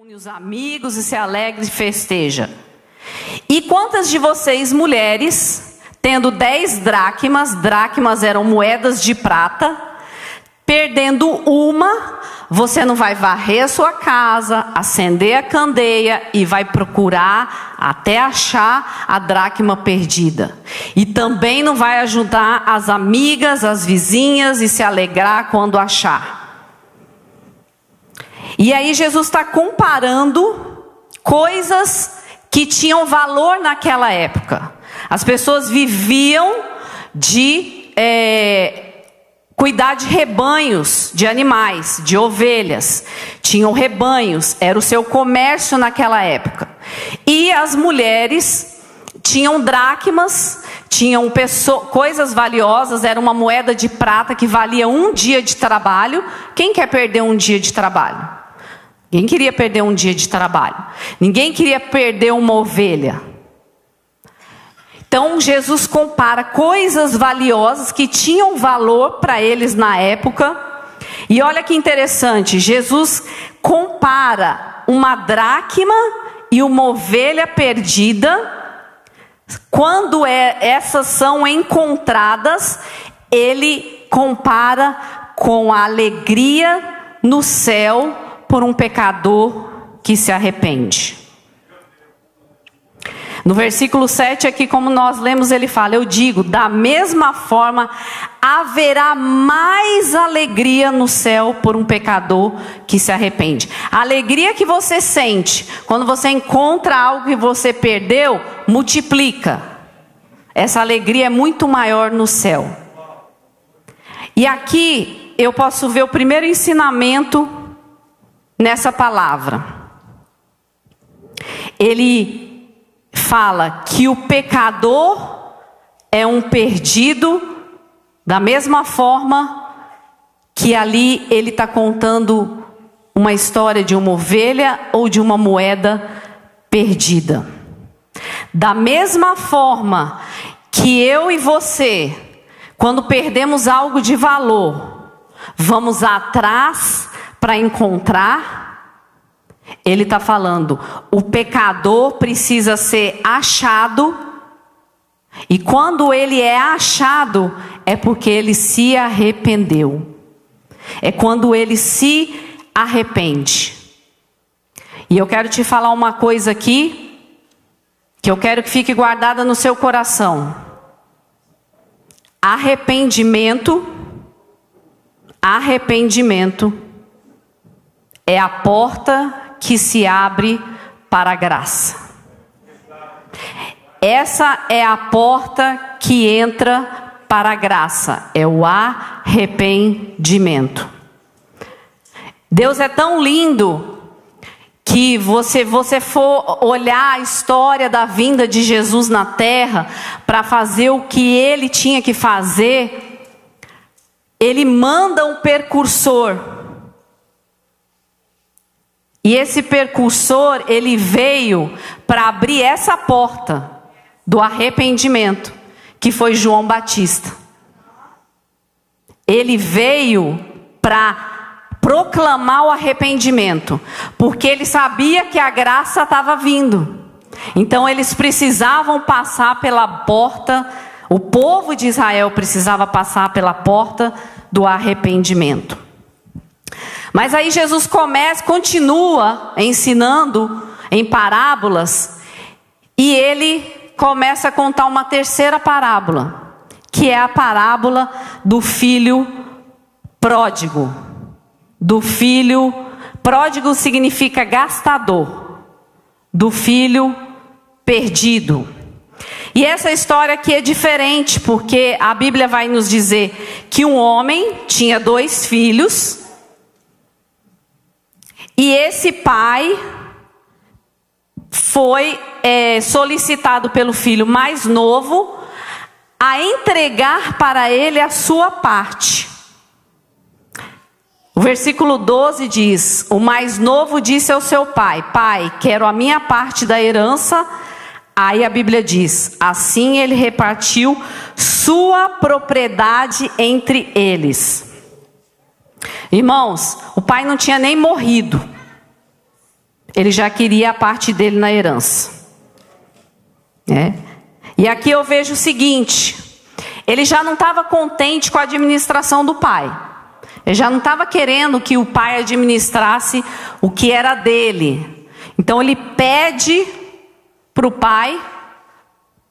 reúne os amigos e se alegra e festeja. E quantas de vocês, mulheres, tendo 10 dracmas, dracmas eram moedas de prata, perdendo uma, você não vai varrer a sua casa, acender a candeia e vai procurar até achar a dracma perdida. E também não vai ajudar as amigas, as vizinhas e se alegrar quando achar. E aí Jesus está comparando coisas que tinham valor naquela época. As pessoas viviam de cuidar de rebanhos, de animais, de ovelhas. Tinham rebanhos, era o seu comércio naquela época. E as mulheres tinham dracmas, tinham coisas valiosas, era uma moeda de prata que valia um dia de trabalho. Quem quer perder um dia de trabalho? Ninguém queria perder um dia de trabalho. Ninguém queria perder uma ovelha. Então Jesus compara coisas valiosas que tinham valor para eles na época. E olha que interessante, Jesus compara uma dracma e uma ovelha perdida. Quando essas são encontradas, ele compara com a alegria no céu por um pecador que se arrepende. No versículo 7 aqui, como nós lemos, ele fala: eu digo, da mesma forma haverá mais alegria no céu por um pecador que se arrepende. A alegria que você sente quando você encontra algo que você perdeu, multiplica. Essa alegria é muito maior no céu. E aqui eu posso ver o primeiro ensinamento nessa palavra. Ele fala que o pecador é um perdido, da mesma forma que ali ele está contando uma história de uma ovelha ou de uma moeda perdida. Da mesma forma que eu e você, quando perdemos algo de valor, vamos atrás para encontrar, ele está falando, o pecador precisa ser achado, e quando ele é achado, é porque ele se arrependeu. É quando ele se arrepende. E eu quero te falar uma coisa aqui, que eu quero que fique guardada no seu coração. Arrependimento é a porta que se abre para a graça. Essa é a porta que entra para a graça. É o arrependimento. Deus é tão lindo que você for olhar a história da vinda de Jesus na terra para fazer o que ele tinha que fazer, ele manda um precursor. E esse precursor, ele veio para abrir essa porta do arrependimento, que foi João Batista. Ele veio para proclamar o arrependimento, porque ele sabia que a graça estava vindo. Então eles precisavam passar pela porta, o povo de Israel precisava passar pela porta do arrependimento. Mas aí Jesus continua ensinando em parábolas, e ele começa a contar uma terceira parábola, que é a parábola do filho pródigo. Do filho pródigo significa gastador, do filho perdido. E essa história aqui é diferente, porque a Bíblia vai nos dizer que um homem tinha 2 filhos, e esse pai foi solicitado pelo filho mais novo a entregar para ele a sua parte. O versículo 12 diz: o mais novo disse ao seu pai: pai, quero a minha parte da herança. Aí a Bíblia diz: assim ele repartiu sua propriedade entre eles. Irmãos, o pai não tinha nem morrido. ele já queria a parte dele na herança. E aqui eu vejo o seguinte: ele já não estava contente com a administração do pai. Ele já não estava querendo que o pai administrasse o que era dele. Então ele pede para o pai,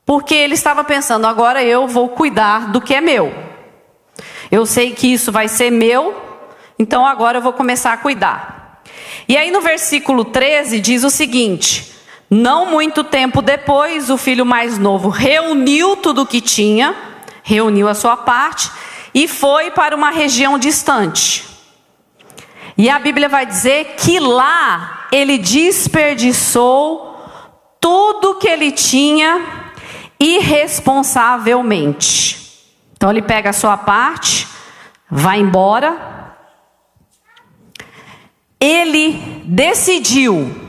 porque ele estava pensando: agora eu vou cuidar do que é meu. Eu sei que isso vai ser meu, então agora eu vou começar a cuidar. E aí no versículo 13 diz o seguinte: não muito tempo depois, o filho mais novo reuniu tudo o que tinha, reuniu a sua parte e foi para uma região distante. E a Bíblia vai dizer que lá ele desperdiçou tudo que ele tinha irresponsavelmente. Então ele pega a sua parte, vai embora. Ele decidiu.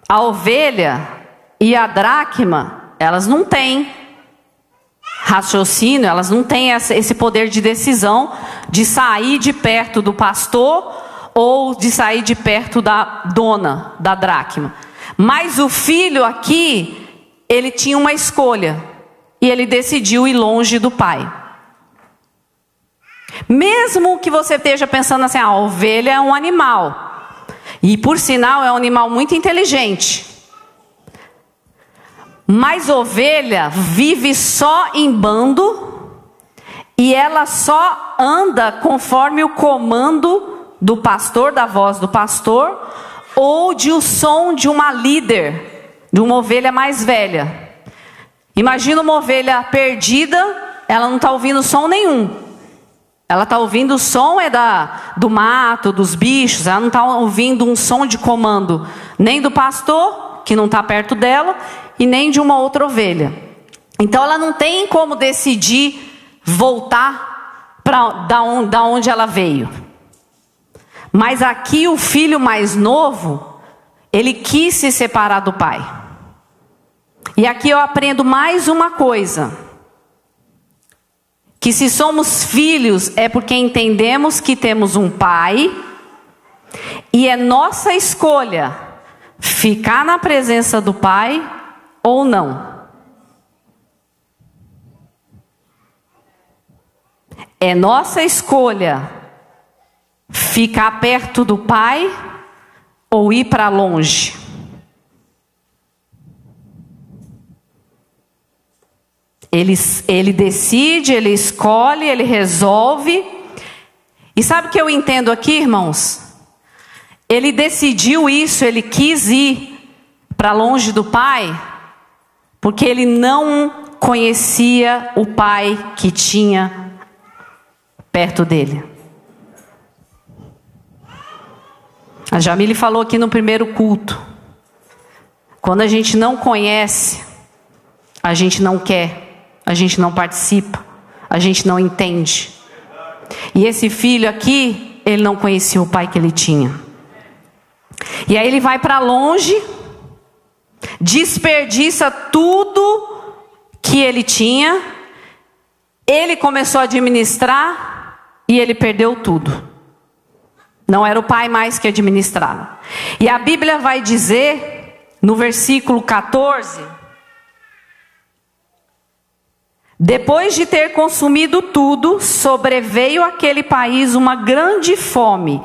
A ovelha e a dracma, elas não têm raciocínio, elas não têm esse poder de decisão de sair de perto do pastor ou de sair de perto da dona da dracma. Mas o filho aqui, ele tinha uma escolha e ele decidiu ir longe do pai. Mesmo que você esteja pensando assim: a ovelha é um animal, e por sinal é um animal muito inteligente, mas ovelha vive só em bando e ela só anda conforme o comando do pastor, da voz do pastor, ou de o som de uma líder, de uma ovelha mais velha. Imagina uma ovelha perdida, ela não está ouvindo som nenhum. Ela está ouvindo o som do mato, dos bichos. Ela não está ouvindo um som de comando, nem do pastor, que não está perto dela, e nem de uma outra ovelha. Então ela não tem como decidir voltar da onde ela veio. Mas aqui o filho mais novo, ele quis se separar do pai. E aqui eu aprendo mais uma coisa: que se somos filhos é porque entendemos que temos um pai, e é nossa escolha ficar na presença do pai ou não. É nossa escolha ficar perto do pai ou ir para longe. Ele decide, ele escolhe, ele resolve. E sabe o que eu entendo aqui, irmãos? Ele decidiu isso, ele quis ir para longe do pai, porque ele não conhecia o pai que tinha perto dele. A Jamile falou aqui no primeiro culto: quando a gente não conhece, a gente não quer, a gente não participa, a gente não entende. E esse filho aqui, ele não conhecia o pai que ele tinha. E aí ele vai para longe, desperdiça tudo que ele tinha, ele começou a administrar e ele perdeu tudo. Não era o pai mais que administrava. E a Bíblia vai dizer, no versículo 14... depois de ter consumido tudo, sobreveio àquele país uma grande fome,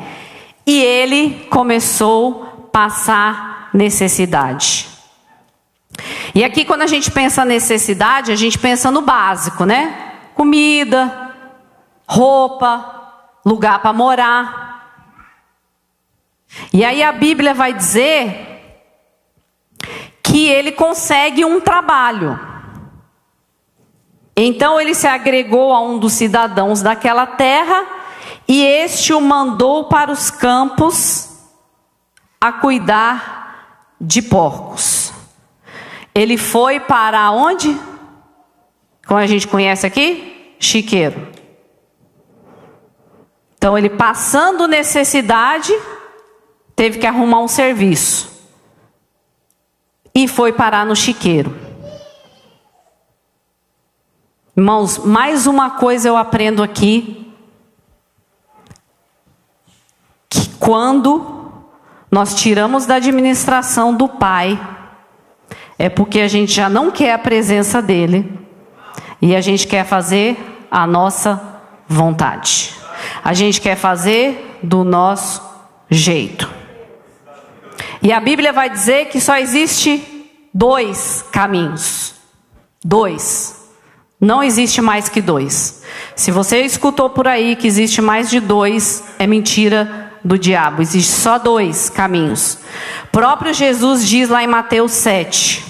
e ele começou a passar necessidade. E aqui, quando a gente pensa necessidade, a gente pensa no básico, né? Comida, roupa, lugar para morar. E aí a Bíblia vai dizer que ele consegue um trabalho. Então ele se agregou a um dos cidadãos daquela terra, e este o mandou para os campos a cuidar de porcos. Ele foi para onde? Como a gente conhece aqui? Chiqueiro. Então ele, passando necessidade, teve que arrumar um serviço e foi parar no chiqueiro. Irmãos, mais uma coisa eu aprendo aqui: que quando nós tiramos da administração do Pai, é porque a gente já não quer a presença dele e a gente quer fazer a nossa vontade. A gente quer fazer do nosso jeito. E a Bíblia vai dizer que só existe 2 caminhos. 2. Não existe mais que 2. Se você escutou por aí que existe mais de 2, é mentira do diabo. Existe só 2 caminhos. Próprio Jesus diz lá em Mateus 7: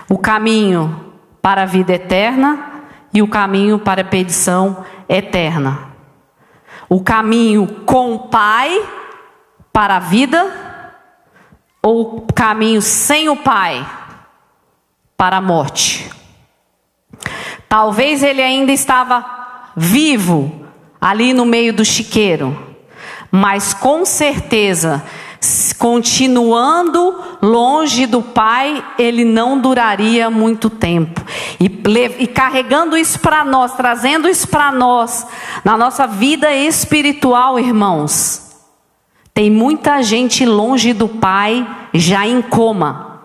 o caminho para a vida eterna e o caminho para a perdição eterna. O caminho com o Pai para a vida ou o caminho sem o Pai para a morte. Talvez ele ainda estava vivo ali no meio do chiqueiro, mas com certeza, continuando longe do Pai, ele não duraria muito tempo. E carregando isso para nós, trazendo isso para nós, na nossa vida espiritual, irmãos, tem muita gente longe do Pai, já em coma,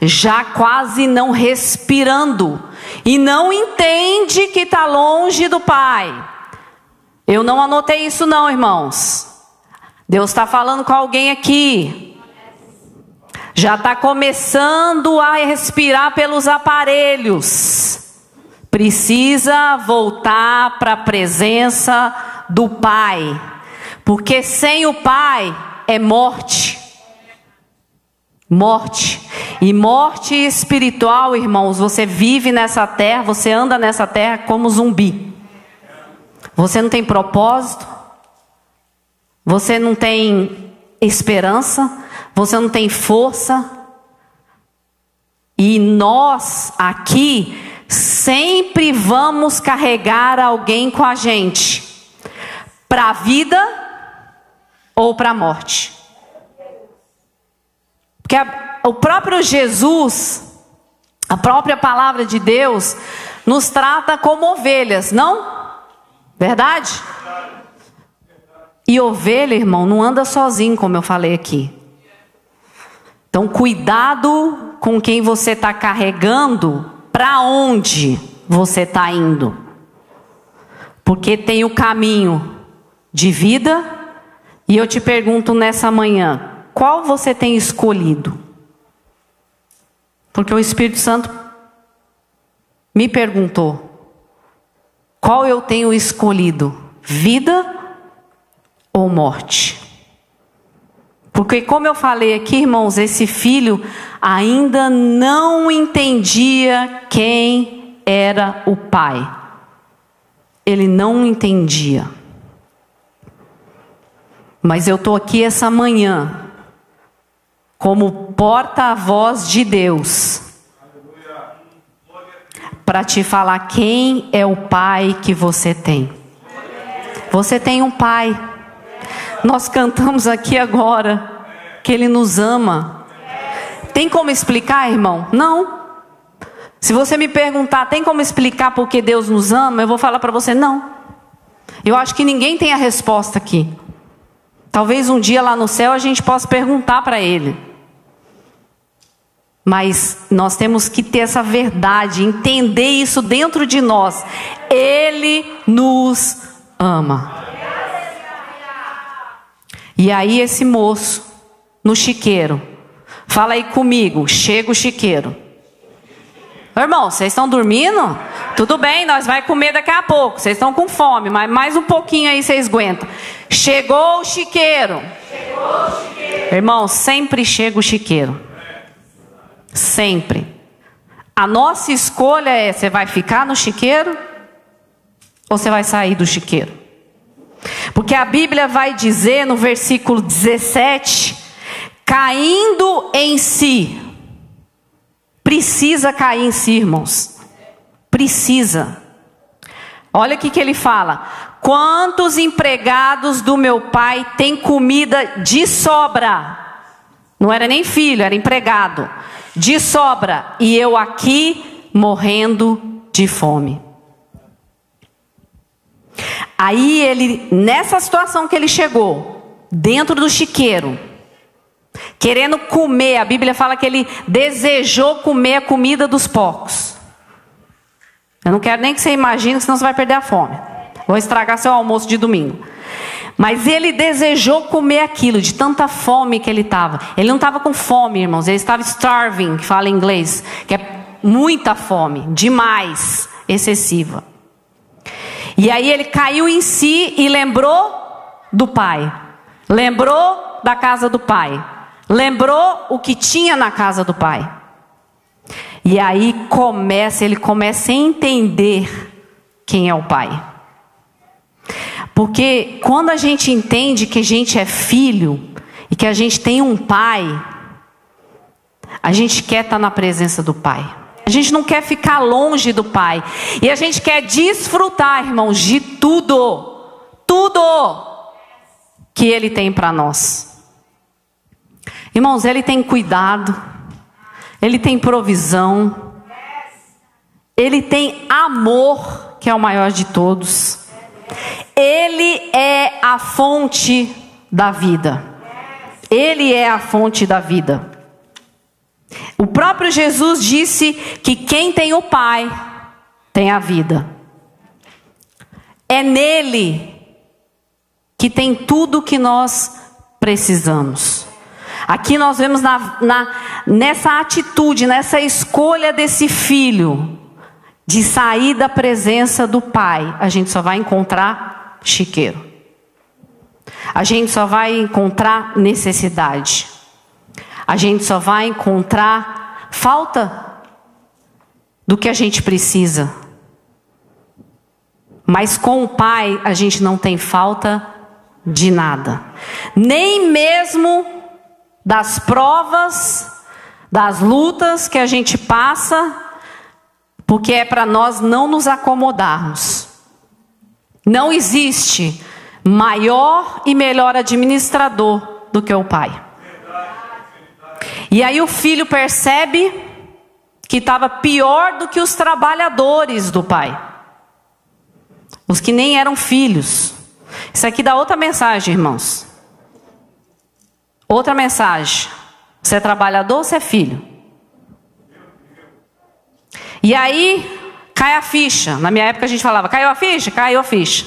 já quase não respirando, e não entende que está longe do Pai. Eu não anotei isso não, irmãos. Deus está falando com alguém aqui. Já está começando a respirar pelos aparelhos. Precisa voltar para a presença do Pai. Porque sem o Pai é morte. Morte. E morte espiritual, irmãos, você vive nessa terra, você anda nessa terra como zumbi. Você não tem propósito, você não tem esperança, você não tem força. E nós aqui sempre vamos carregar alguém com a gente, para a vida ou para a morte. Porque o próprio Jesus, a própria palavra de Deus, nos trata como ovelhas, não? Verdade? E ovelha, irmão, não anda sozinho, como eu falei aqui. Então, cuidado com quem você está carregando, para onde você está indo. Porque tem o caminho de vida, e eu te pergunto nessa manhã, qual você tem escolhido? Porque o Espírito Santo me perguntou, qual eu tenho escolhido? Vida ou morte? Porque como eu falei aqui, irmãos, esse filho ainda não entendia quem era o pai. Ele não entendia. Mas eu estou aqui essa manhã como porta-voz de Deus, para te falar quem é o pai que você tem. Você tem um pai. Nós cantamos aqui agora que ele nos ama. Tem como explicar, irmão? Não. Se você me perguntar, tem como explicar por que Deus nos ama? Eu vou falar para você, não. Eu acho que ninguém tem a resposta aqui. Talvez um dia lá no céu a gente possa perguntar para ele. Mas nós temos que ter essa verdade, entender isso dentro de nós. Ele nos ama. E aí esse moço, no chiqueiro, fala aí comigo, chega o chiqueiro. Irmão, vocês estão dormindo? Tudo bem, nós vamos comer daqui a pouco. Vocês estão com fome, mas mais um pouquinho aí vocês aguentam. Chegou o chiqueiro. Irmão, sempre chega o chiqueiro. Sempre. A nossa escolha é, você vai ficar no chiqueiro ou você vai sair do chiqueiro? Porque a Bíblia vai dizer no versículo 17, caindo em si. Precisa cair em si, irmãos. Precisa. Olha o que ele fala. Quantos empregados do meu pai têm comida de sobra? Não era nem filho, era empregado. De sobra, e eu aqui morrendo de fome. Aí ele, nessa situação que ele chegou, dentro do chiqueiro, querendo comer. A Bíblia fala que ele desejou comer a comida dos porcos. Eu não quero nem que você imagine, senão você vai perder a fome. Vou estragar seu almoço de domingo. Mas ele desejou comer aquilo, de tanta fome que ele estava. Ele não estava com fome, irmãos, ele estava starving, que fala em inglês, que é muita fome, demais, excessiva. E aí ele caiu em si e lembrou do pai. Lembrou da casa do pai. Lembrou o que tinha na casa do pai. E aí ele começa a entender quem é o pai. Porque quando a gente entende que a gente é filho e que a gente tem um pai, a gente quer estar na presença do pai. A gente não quer ficar longe do pai. E a gente quer desfrutar, irmãos, de tudo que ele tem para nós. Irmãos, ele tem cuidado, ele tem provisão, ele tem amor, que é o maior de todos. Ele é a fonte da vida. Ele é a fonte da vida. O próprio Jesus disse que quem tem o Pai tem a vida. É nele que tem tudo que nós precisamos. Aqui nós vemos nessa atitude, nessa escolha desse filho, de sair da presença do pai, a gente só vai encontrar chiqueiro. A gente só vai encontrar necessidade. A gente só vai encontrar falta do que a gente precisa. Mas com o pai a gente não tem falta de nada. Nem mesmo das provas, das lutas que a gente passa, porque é para nós não nos acomodarmos. Não existe maior e melhor administrador do que o pai. E aí o filho percebe que estava pior do que os trabalhadores do pai. Os que nem eram filhos. Isso aqui dá outra mensagem, irmãos. Outra mensagem. Você é trabalhador ou você é filho? E aí, cai a ficha. Na minha época a gente falava, caiu a ficha? Caiu a ficha.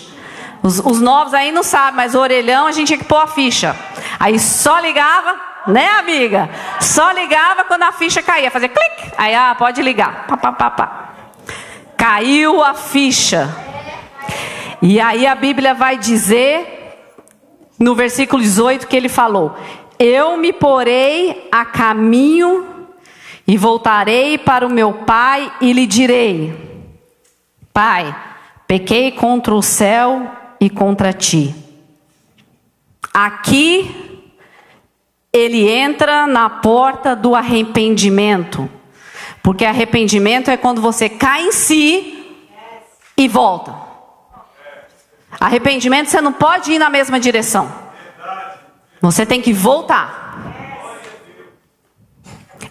Os novos aí não sabem, mas o orelhão a gente tinha que pôr a ficha. Aí só ligava, né, amiga? Só ligava quando a ficha caía. Fazia clique. Aí, pode ligar. Pá, pá, pá, pá. Caiu a ficha. E aí a Bíblia vai dizer, no versículo 18, que ele falou: eu me porei a caminho e voltarei para o meu pai e lhe direi: Pai, pequei contra o céu e contra ti. Aqui ele entra na porta do arrependimento. Porque arrependimento é quando você cai em si e volta. Arrependimento você não pode ir na mesma direção. Você tem que voltar.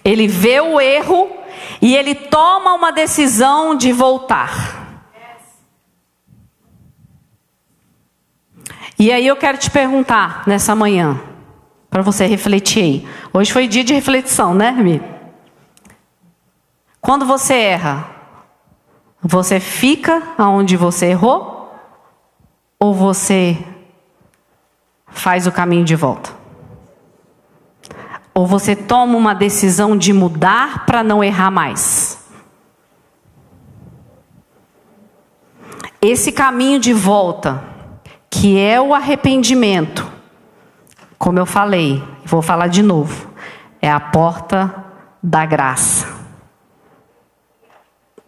Ele vê o erro e ele toma uma decisão de voltar. E aí eu quero te perguntar nessa manhã, para você refletir aí. Hoje foi dia de reflexão, né, amigo? Quando você erra, você fica aonde você errou? Ou você faz o caminho de volta? Ou você toma uma decisão de mudar para não errar mais? Esse caminho de volta, que é o arrependimento, como eu falei, vou falar de novo, é a porta da graça.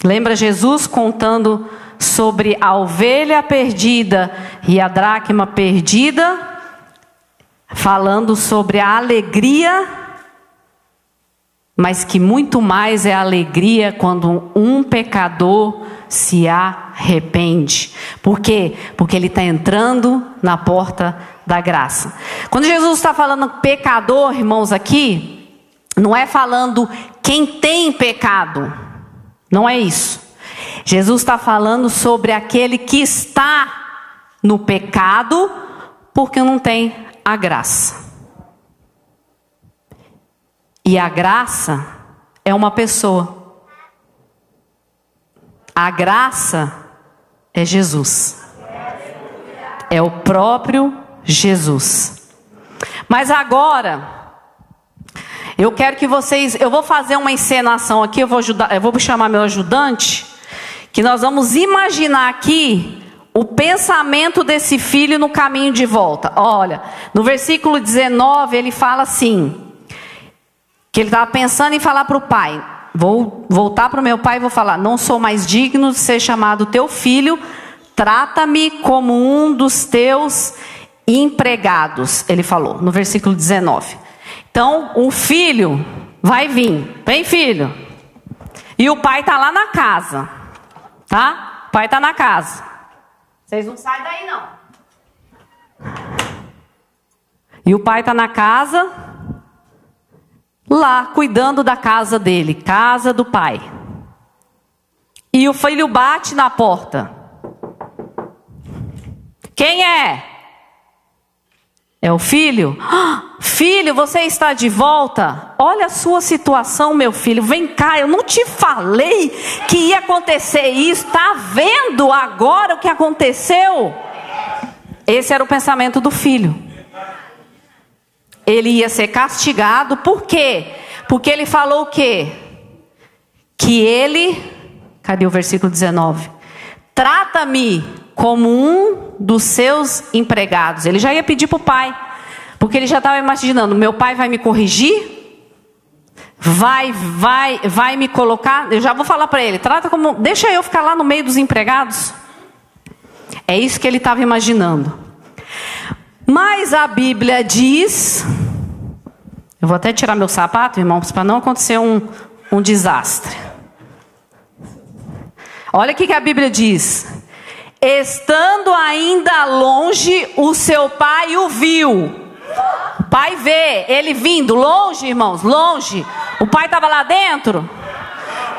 Lembra Jesus contando sobre a ovelha perdida e a dracma perdida? Falando sobre a alegria, mas que muito mais é a alegria quando um pecador se arrepende. Por quê? Porque ele está entrando na porta da graça. Quando Jesus está falando pecador, irmãos, aqui, não é falando quem tem pecado. Não é isso. Jesus está falando sobre aquele que está no pecado porque não tem a graça. E a graça é uma pessoa. A graça é Jesus. É o próprio Jesus. Mas agora, eu quero que vocês... Eu vou fazer uma encenação aqui, eu vou chamar meu ajudante, que nós vamos imaginar aqui o pensamento desse filho no caminho de volta. Olha, no versículo 19 ele fala assim... Que ele estava pensando em falar para o pai. Vou voltar para o meu pai e vou falar: não sou mais digno de ser chamado teu filho. Trata-me como um dos teus empregados. Ele falou no versículo 19. Então o filho vai vir. Vem, filho. E o pai está lá na casa. Tá? O pai está na casa. Vocês não saem daí não. E o pai está na casa... lá, cuidando da casa dele, casa do pai. E o filho bate na porta. Quem é? É o filho? Filho, você está de volta? Olha a sua situação, meu filho. Vem cá, eu não te falei que ia acontecer isso. Está vendo agora o que aconteceu? Esse era o pensamento do filho. Ele ia ser castigado, por quê? Porque ele falou o quê? Que ele, cadê o versículo 19? Trata-me como um dos seus empregados. Ele já ia pedir para o pai, porque ele já estava imaginando: meu pai vai me corrigir? Vai me colocar? Eu já vou falar para ele, trata como, deixa eu ficar lá no meio dos empregados. É isso que ele estava imaginando. Mas a Bíblia diz... Eu vou até tirar meu sapato, irmãos, para não acontecer um desastre. Olha o que a Bíblia diz. Estando ainda longe, o seu pai o viu. O pai vê ele vindo, longe, irmãos, longe. O pai estava lá dentro?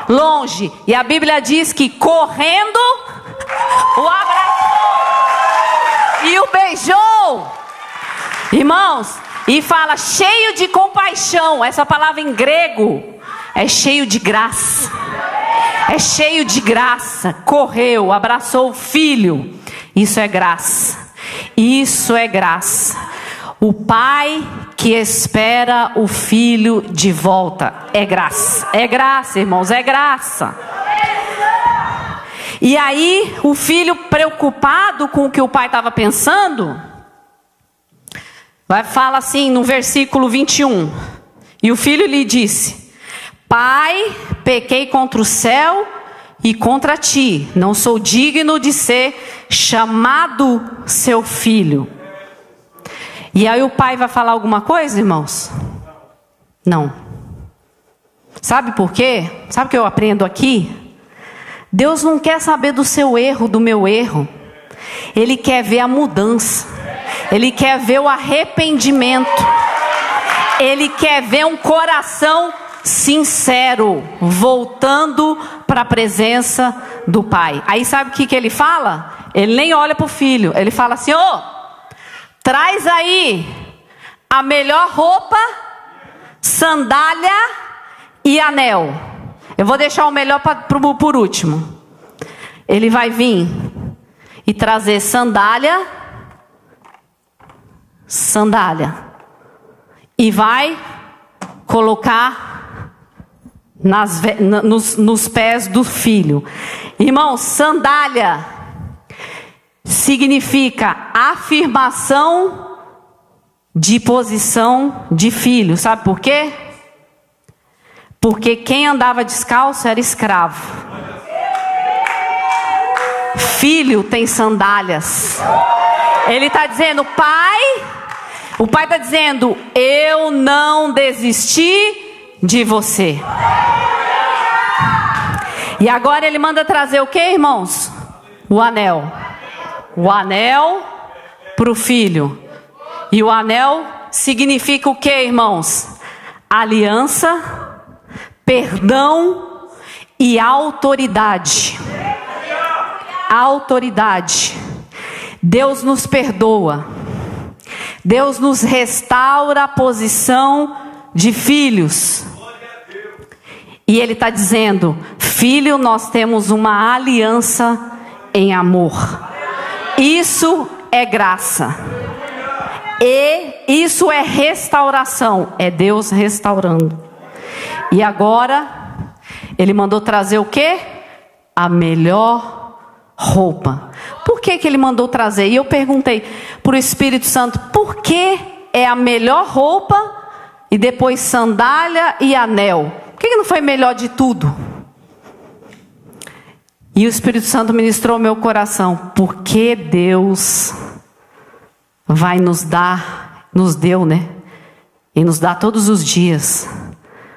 Longe. E a Bíblia diz que correndo, o abraçou e o beijou. Irmãos, e fala cheio de compaixão. Essa palavra em grego é cheio de graça. É cheio de graça. Correu, abraçou o filho. Isso é graça. Isso é graça. O pai que espera o filho de volta. É graça. É graça, irmãos, é graça. E aí, o filho, preocupado com o que o pai estava pensando... Fala assim no versículo 21. E o filho lhe disse: Pai, pequei contra o céu e contra ti. Não sou digno de ser chamado seu filho. E aí o pai vai falar alguma coisa, irmãos? Não. Sabe por quê? Sabe o que eu aprendo aqui? Deus não quer saber do seu erro, do meu erro. Ele quer ver a mudança. Ele quer ver o arrependimento. Ele quer ver um coração sincero, voltando para a presença do pai. Aí sabe o que ele fala? Ele nem olha para o filho. Ele fala assim: traz aí a melhor roupa, sandália e anel. Eu vou deixar o melhor por último. Ele vai vir e trazer sandália, e vai colocar nos pés do filho. Irmão, sandália significa afirmação de posição de filho. Sabe por quê? Porque quem andava descalço era escravo. Filho tem sandálias. Ele está dizendo: pai, o pai está dizendo: eu não desisti de você. E agora ele manda trazer o que, irmãos? O anel. O anel para o filho. E o anel significa o que, irmãos? Aliança, perdão e autoridade. Autoridade. Deus nos perdoa. Deus nos restaura a posição de filhos. E Ele está dizendo: filho, nós temos uma aliança em amor. Isso é graça. E isso é restauração. É Deus restaurando. E agora, Ele mandou trazer o quê? A melhor roupa. Por que Ele mandou trazer? E eu perguntei para o Espírito Santo: por que é a melhor roupa e depois sandália e anel? Por que não foi melhor de tudo? E o Espírito Santo ministrou meu coração: porque Deus vai nos deu, né? E nos dá todos os dias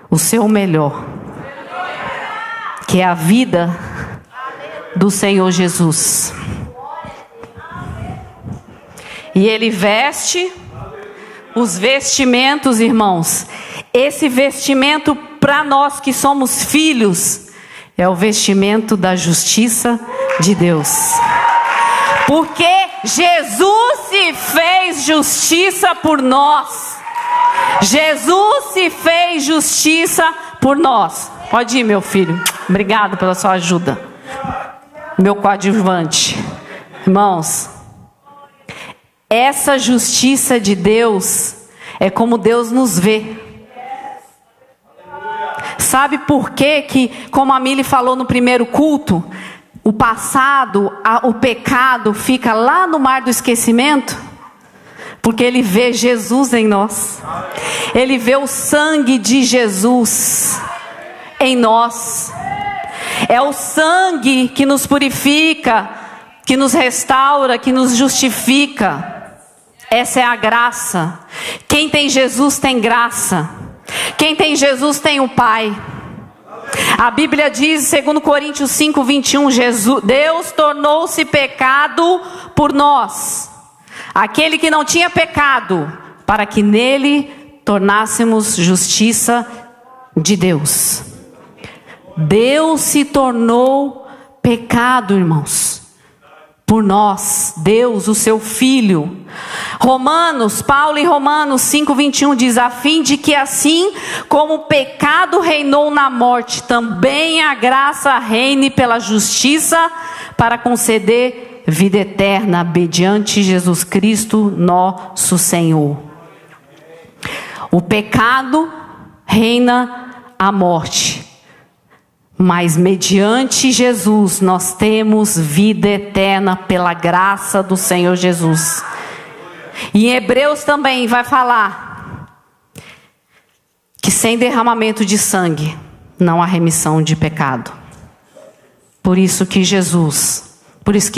o seu melhor, que é a vida do Senhor Jesus. E Ele veste os vestimentos, irmãos. Esse vestimento, para nós que somos filhos, é o vestimento da justiça de Deus. Porque Jesus se fez justiça por nós. Jesus se fez justiça por nós. Pode ir, meu filho. Obrigado pela sua ajuda. Meu coadjuvante. Irmãos, essa justiça de Deus é como Deus nos vê. Sabe por quê que, como a Mili falou no primeiro culto, o passado, o pecado fica lá no mar do esquecimento? Porque Ele vê Jesus em nós. Ele vê o sangue de Jesus em nós. É o sangue que nos purifica, que nos restaura, que nos justifica. Essa é a graça. Quem tem Jesus tem graça. Quem tem Jesus tem o Pai. A Bíblia diz, 2 Coríntios 5, 21, Deus tornou-se pecado por nós, aquele que não tinha pecado, para que nele tornássemos justiça de Deus. Deus se tornou pecado, irmãos, por nós. Deus, o seu Filho. Paulo em Romanos 5, 21 diz: a fim de que assim como o pecado reinou na morte, também a graça reine pela justiça, para conceder vida eterna mediante Jesus Cristo nosso Senhor. O pecado reina a morte, mas mediante Jesus nós temos vida eterna pela graça do Senhor Jesus. E em Hebreus também vai falar que sem derramamento de sangue não há remissão de pecado. Por isso que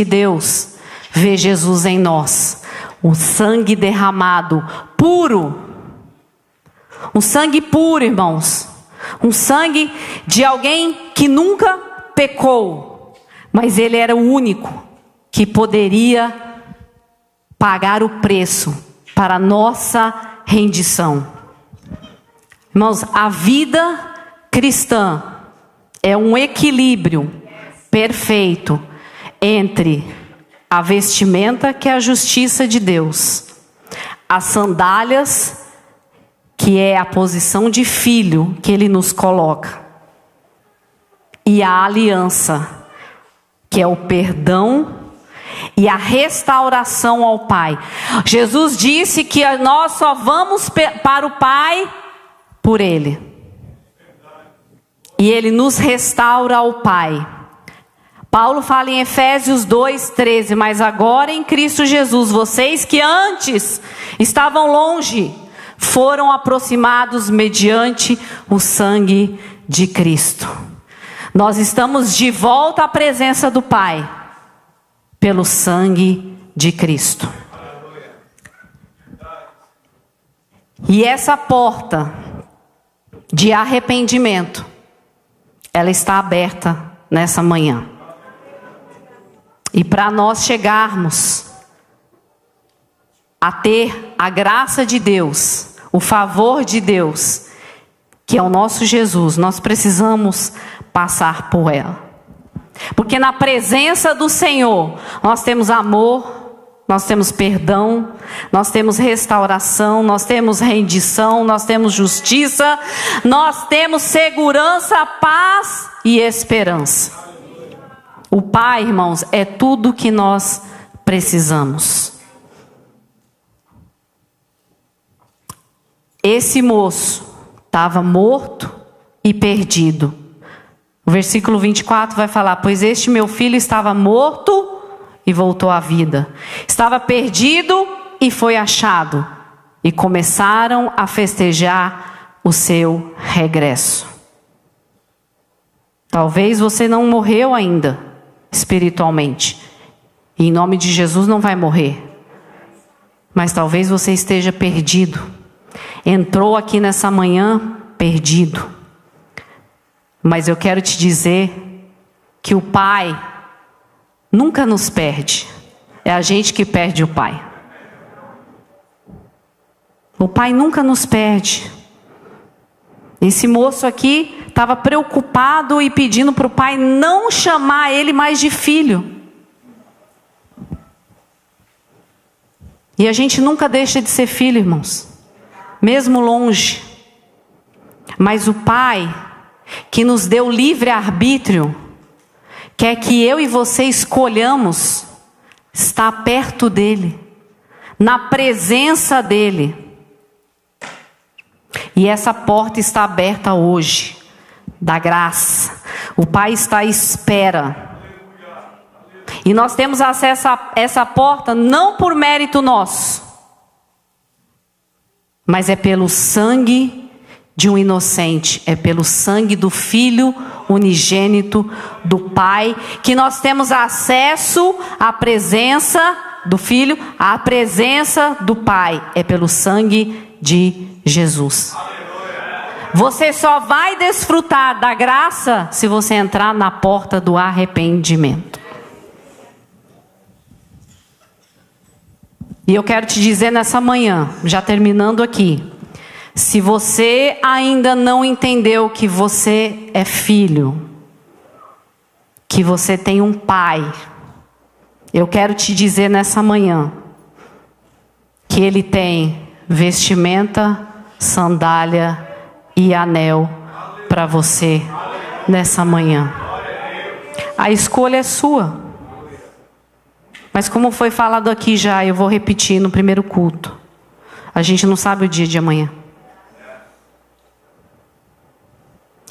Deus vê Jesus em nós, o sangue derramado, puro. Um sangue puro, irmãos. Um sangue de alguém que nunca pecou, mas Ele era o único que poderia pagar o preço para a nossa rendição. Irmãos, a vida cristã é um equilíbrio perfeito entre a vestimenta, que é a justiça de Deus, as sandálias, que é a posição de filho que Ele nos coloca, e a aliança, que é o perdão e a restauração ao Pai. Jesus disse que nós só vamos para o Pai por Ele. E Ele nos restaura ao Pai. Paulo fala em Efésios 2:13, mas agora em Cristo Jesus, vocês que antes estavam longe, foram aproximados mediante o sangue de Cristo. Nós estamos de volta à presença do Pai pelo sangue de Cristo. E essa porta de arrependimento, ela está aberta nessa manhã. E para nós chegarmos a ter a graça de Deus, o favor de Deus, que é o nosso Jesus, nós precisamos passar por ela. Porque na presença do Senhor nós temos amor, nós temos perdão, nós temos restauração, nós temos rendição, nós temos justiça, nós temos segurança, paz e esperança. O Pai, irmãos, é tudo que nós precisamos. Esse moço estava morto e perdido. O versículo 24 vai falar: pois este meu filho estava morto e voltou à vida. Estava perdido e foi achado. E começaram a festejar o seu regresso. Talvez você não morreu ainda espiritualmente. E em nome de Jesus não vai morrer. Mas talvez você esteja perdido. Entrou aqui nessa manhã perdido. Mas eu quero te dizer que o Pai nunca nos perde. É a gente que perde o Pai. O Pai nunca nos perde. Esse moço aqui estava preocupado e pedindo para o pai não chamar ele mais de filho. E a gente nunca deixa de ser filho, irmãos. Mesmo longe. Mas o Pai, que nos deu livre arbítrio, quer que eu e você escolhamos estar perto dele, na presença dele. E essa porta está aberta hoje, da graça. O Pai está à espera. E nós temos acesso a essa porta não por mérito nosso, mas é pelo sangue de um inocente, é pelo sangue do Filho unigênito do Pai, que nós temos acesso à presença do Filho, à presença do Pai, é pelo sangue de Jesus. Você só vai desfrutar da graça se você entrar na porta do arrependimento. E eu quero te dizer nessa manhã, já terminando aqui, se você ainda não entendeu que você é filho, que você tem um pai, eu quero te dizer nessa manhã que ele tem vestimenta, sandália e anel para você nessa manhã. A escolha é sua. Mas como foi falado aqui já, eu vou repetir no primeiro culto. A gente não sabe o dia de amanhã.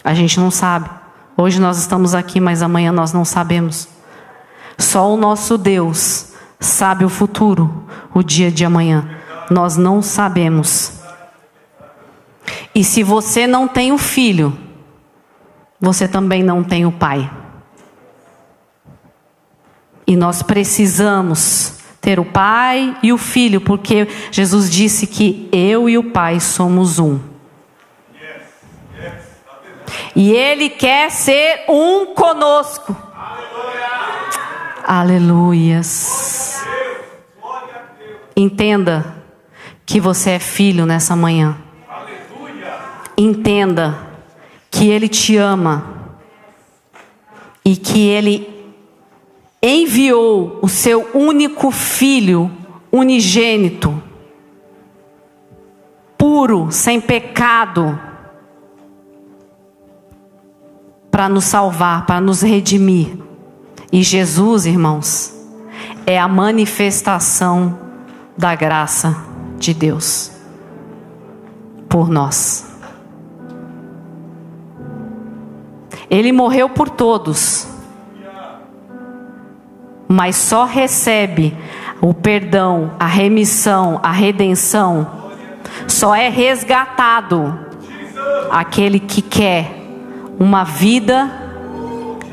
A gente não sabe. Hoje nós estamos aqui, mas amanhã nós não sabemos. Só o nosso Deus sabe o futuro, o dia de amanhã. Nós não sabemos. E se você não tem o filho, você também não tem o pai. E nós precisamos ter o pai e o filho, porque Jesus disse que eu e o pai somos um. E ele quer ser um conosco. Aleluias. Entenda que você é filho nessa manhã. Entenda que ele te ama e que ele enviou o seu único filho unigênito, puro, sem pecado, para nos salvar, para nos redimir. E Jesus, irmãos, é a manifestação da graça de Deus por nós. Ele morreu por todos, mas só recebe o perdão, a remissão, a redenção, só é resgatado aquele que quer uma vida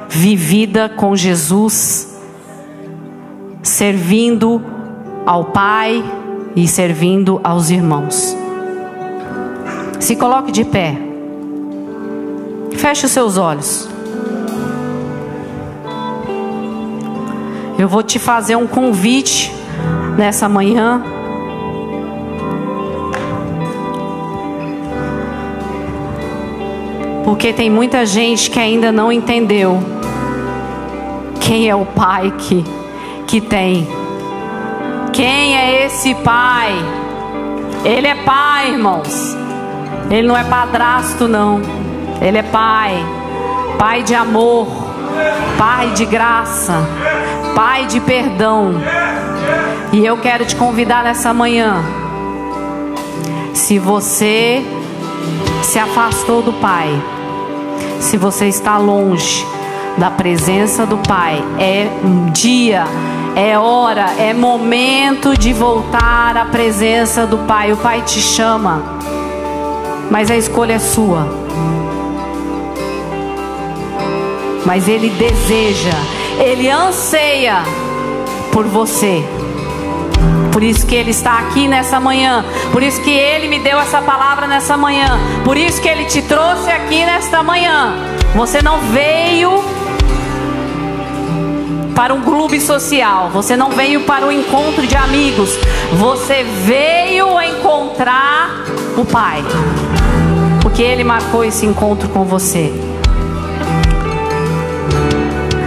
vivida com Jesus, servindo ao Pai e servindo aos irmãos. Se coloque de pé. Feche os seus olhos. Eu vou te fazer um convite nessa manhã. Porque tem muita gente que ainda não entendeu quem é o Pai que tem Quem é esse pai? Ele é pai, irmãos. Ele não é padrasto, não. Ele é pai. Pai de amor, pai de graça, pai de perdão. E eu quero te convidar nessa manhã. Se você se afastou do Pai, se você está longe da presença do Pai, é um dia, é hora, é momento de voltar à presença do Pai. O Pai te chama, mas a escolha é sua. Mas Ele deseja, Ele anseia por você. Por isso que Ele está aqui nessa manhã. Por isso que Ele me deu essa palavra nessa manhã. Por isso que Ele te trouxe aqui nesta manhã. Você não veio para um clube social. Você não veio para um encontro de amigos. Você veio encontrar o Pai. Porque Ele marcou esse encontro com você.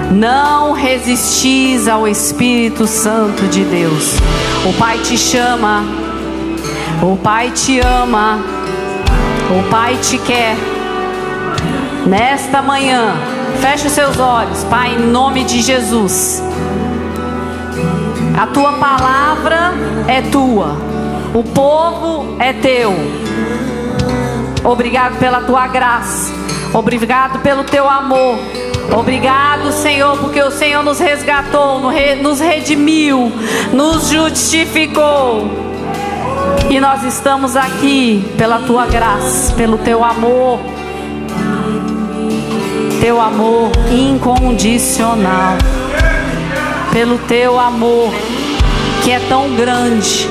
Não resistis ao Espírito Santo de Deus. O Pai te chama. O Pai te ama. O Pai te quer. Nesta manhã, feche os seus olhos, Pai, em nome de Jesus. A tua palavra é tua. O povo é teu. Obrigado pela tua graça. Obrigado pelo teu amor. Obrigado, Senhor, porque o Senhor nos resgatou, nos redimiu, nos justificou. E nós estamos aqui pela tua graça, pelo teu amor incondicional, pelo teu amor que é tão grande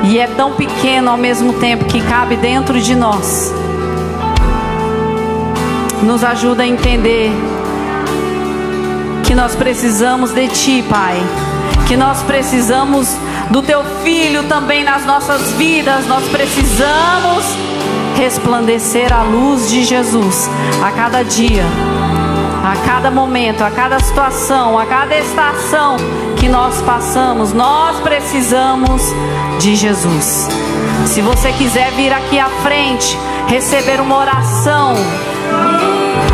e é tão pequeno ao mesmo tempo, que cabe dentro de nós. Nos ajuda a entender que nós precisamos de Ti, Pai. Que nós precisamos do Teu Filho também nas nossas vidas. Nós precisamos resplandecer a luz de Jesus a cada dia, a cada momento, a cada situação, a cada estação que nós passamos. Nós precisamos de Jesus. Se você quiser vir aqui à frente, receber uma oração,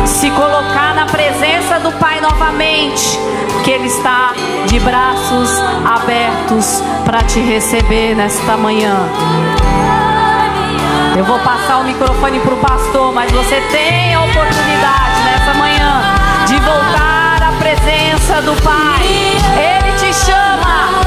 se colocar na presença do Pai novamente, que Ele está de braços abertos para te receber nesta manhã. Eu vou passar o microfone para o pastor, mas você tem a oportunidade nessa manhã de voltar à presença do Pai. Ele te chama.